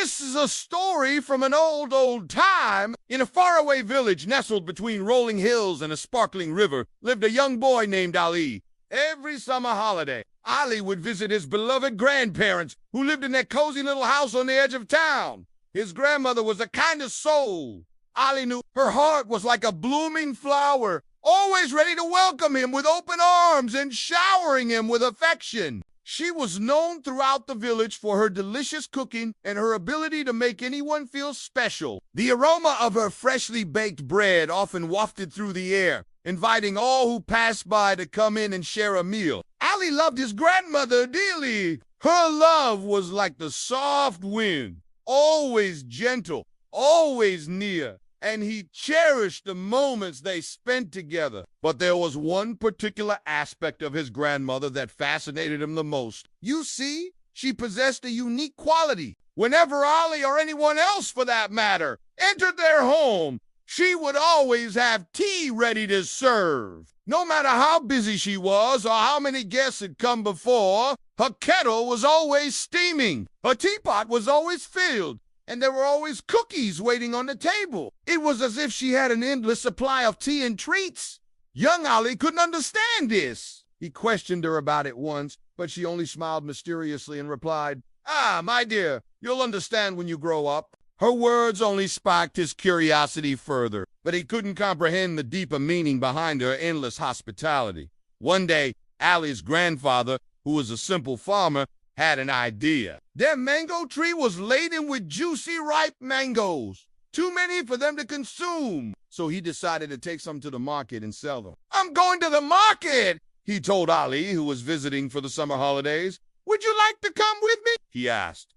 This is a story from an old time. In a faraway village nestled between rolling hills and a sparkling river lived a young boy named Ali. Every summer holiday, Ali would visit his beloved grandparents who lived in their cozy little house on the edge of town. His grandmother was the kindest soul. Ali knew her heart was like a blooming flower, always ready to welcome him with open arms and showering him with affection. She was known throughout the village for her delicious cooking and her ability to make anyone feel special. The aroma of her freshly baked bread often wafted through the air, inviting all who passed by to come in and share a meal. Ali loved his grandmother dearly. Her love was like the soft wind, always gentle, always near, and he cherished the moments they spent together. But there was one particular aspect of his grandmother that fascinated him the most. You see, she possessed a unique quality. Whenever Ali, or anyone else for that matter, entered their home, she would always have tea ready to serve. No matter how busy she was or how many guests had come before, her kettle was always steaming. Her teapot was always filled, and there were always cookies waiting on the table. It was as if she had an endless supply of tea and treats. Young Ali couldn't understand this. He questioned her about it once, but she only smiled mysteriously and replied, "Ah, my dear, you'll understand when you grow up." Her words only sparked his curiosity further, but he couldn't comprehend the deeper meaning behind her endless hospitality. One day, Ali's grandfather, who was a simple farmer, had an idea. Their mango tree was laden with juicy, ripe mangoes, too many for them to consume. So he decided to take some to the market and sell them. "I'm going to the market," he told Ali, who was visiting for the summer holidays. "Would you like to come with me?" he asked.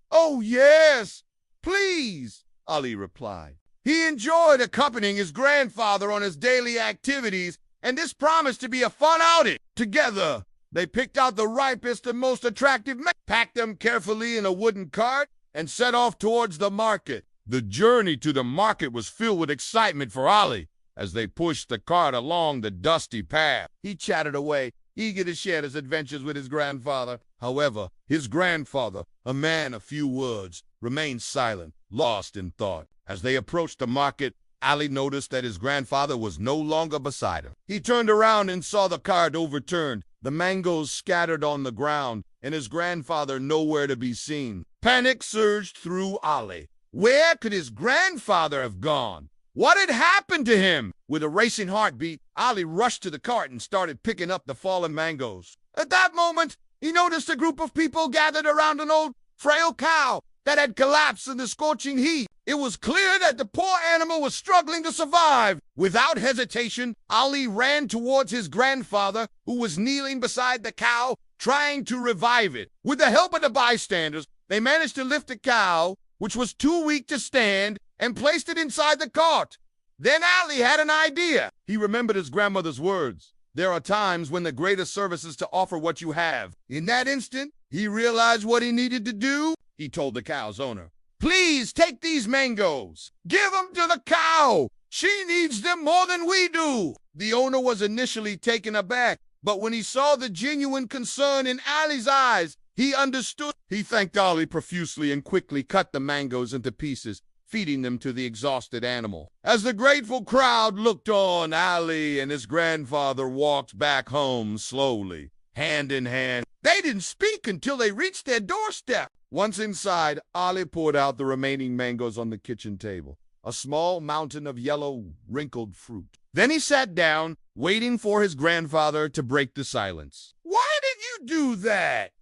"Oh, yes, please," Ali replied. He enjoyed accompanying his grandfather on his daily activities, and this promised to be a fun outing. Together, they picked out the ripest and most attractive mangoes, packed them carefully in a wooden cart, and set off towards the market. The journey to the market was filled with excitement for Ali as they pushed the cart along the dusty path. He chatted away, eager to share his adventures with his grandfather. However, his grandfather, a man of few words, remained silent, lost in thought. As they approached the market, Ali noticed that his grandfather was no longer beside him. He turned around and saw the cart overturned, the mangoes scattered on the ground, and his grandfather nowhere to be seen. Panic surged through Ali. Where could his grandfather have gone? What had happened to him? With a racing heartbeat, Ali rushed to the cart and started picking up the fallen mangoes. At that moment, he noticed a group of people gathered around an old, frail cow that had collapsed in the scorching heat. It was clear that the poor animal was struggling to survive. Without hesitation, Ali ran towards his grandfather, who was kneeling beside the cow, trying to revive it. With the help of the bystanders, they managed to lift the cow, which was too weak to stand, and placed it inside the cart. Then Ali had an idea. He remembered his grandmother's words. There are times when the greatest service is to offer what you have. In that instant, he realized what he needed to do. He told the cow's owner, "Please take these mangoes. Give them to the cow. She needs them more than we do." The owner was initially taken aback, but when he saw the genuine concern in Ali's eyes, he understood. He thanked Ali profusely and quickly cut the mangoes into pieces, feeding them to the exhausted animal. As the grateful crowd looked on, Ali and his grandfather walked back home slowly, hand in hand. They didn't speak until they reached their doorstep. Once inside, Ali poured out the remaining mangoes on the kitchen table, a small mountain of yellow, wrinkled fruit. Then he sat down, waiting for his grandfather to break the silence. "Why did you do that?"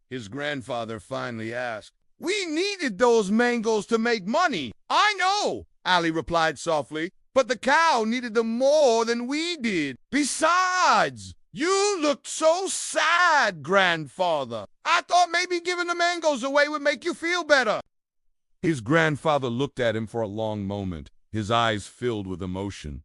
his grandfather finally asked. "We needed those mangoes to make money." "I know," Ali replied softly, "but the cow needed them more than we did. Besides, you looked so sad, grandfather. I thought maybe giving the mangoes away would make you feel better." His grandfather looked at him for a long moment, his eyes filled with emotion.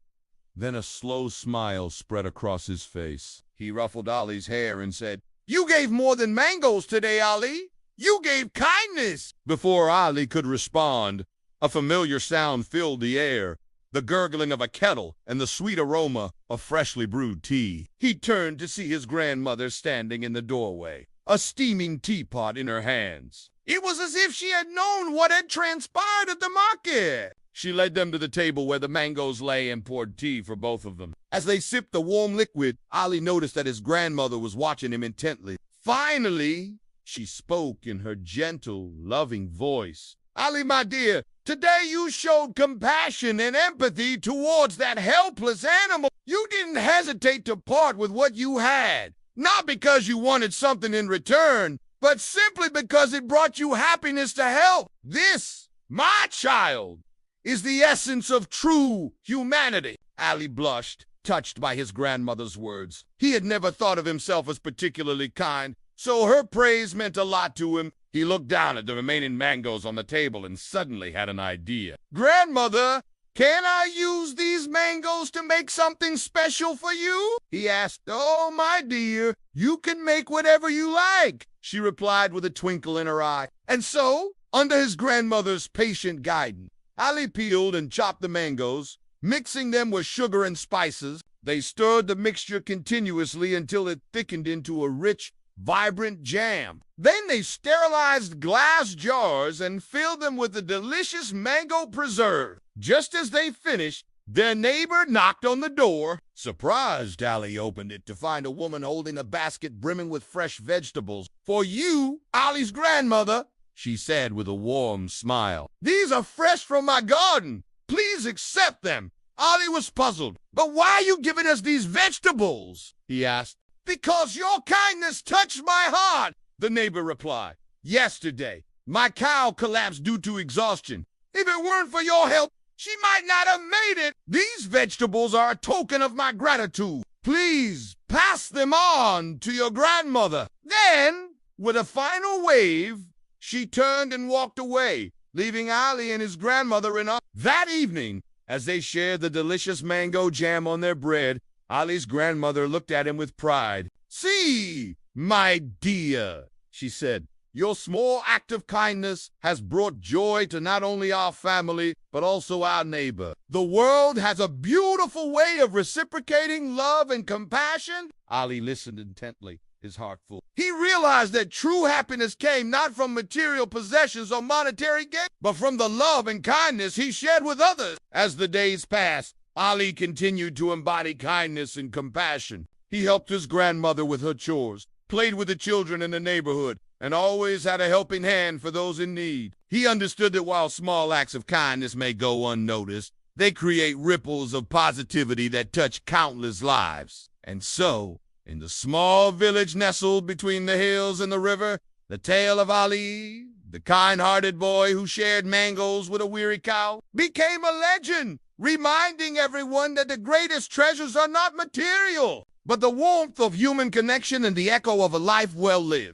Then a slow smile spread across his face. He ruffled Ali's hair and said, "You gave more than mangoes today, Ali. You gave kindness." Before Ali could respond, a familiar sound filled the air, the gurgling of a kettle and the sweet aroma of freshly brewed tea. He turned to see his grandmother standing in the doorway. a steaming teapot in her hands. It was as if she had known what had transpired at the market. She led them to the table where the mangoes lay and poured tea for both of them. As they sipped the warm liquid, Ali noticed that his grandmother was watching him intently. Finally, she spoke in her gentle, loving voice. Ali, my dear, today you showed compassion and empathy towards that helpless animal. You didn't hesitate to part with what you had, not because you wanted something in return, but simply because it brought you happiness to help. This, my child, is the essence of true humanity. Ali blushed, touched by his grandmother's words. He had never thought of himself as particularly kind, so her praise meant a lot to him. He looked down at the remaining mangoes on the table and suddenly had an idea. Grandmother, can I use these mangoes to make something special for you? He asked. Oh, my dear, you can make whatever you like, she replied with a twinkle in her eye. And so, under his grandmother's patient guidance, Ali peeled and chopped the mangoes, mixing them with sugar and spices. They stirred the mixture continuously until it thickened into a rich, vibrant jam. Then they sterilized glass jars and filled them with the delicious mango preserve. Just as they finished, their neighbor knocked on the door. Surprised, Ali opened it to find a woman holding a basket brimming with fresh vegetables. For you, Ali's grandmother, she said with a warm smile. These are fresh from my garden. Please accept them. Ali was puzzled. But why are you giving us these vegetables? He asked. Because your kindness touched my heart, the neighbor replied. Yesterday, my cow collapsed due to exhaustion. If it weren't for your help, she might not have made it. These vegetables are a token of my gratitude. Please pass them on to your grandmother. Then, with a final wave, she turned and walked away, leaving Ali and his grandmother in awe. That evening, as they shared the delicious mango jam on their bread, Ali's grandmother looked at him with pride. See, my dear, she said, your small act of kindness has brought joy to not only our family, but also our neighbor. The world has a beautiful way of reciprocating love and compassion. Ali listened intently, his heart full. He realized that true happiness came not from material possessions or monetary gain, but from the love and kindness he shared with others. As the days passed, Ali continued to embody kindness and compassion. He helped his grandmother with her chores, played with the children in the neighborhood, and always had a helping hand for those in need. He understood that while small acts of kindness may go unnoticed, they create ripples of positivity that touch countless lives. And so, in the small village nestled between the hills and the river, the tale of Ali, the kind-hearted boy who shared mangoes with a weary cow, became a legend, reminding everyone that the greatest treasures are not material, but the warmth of human connection and the echo of a life well lived.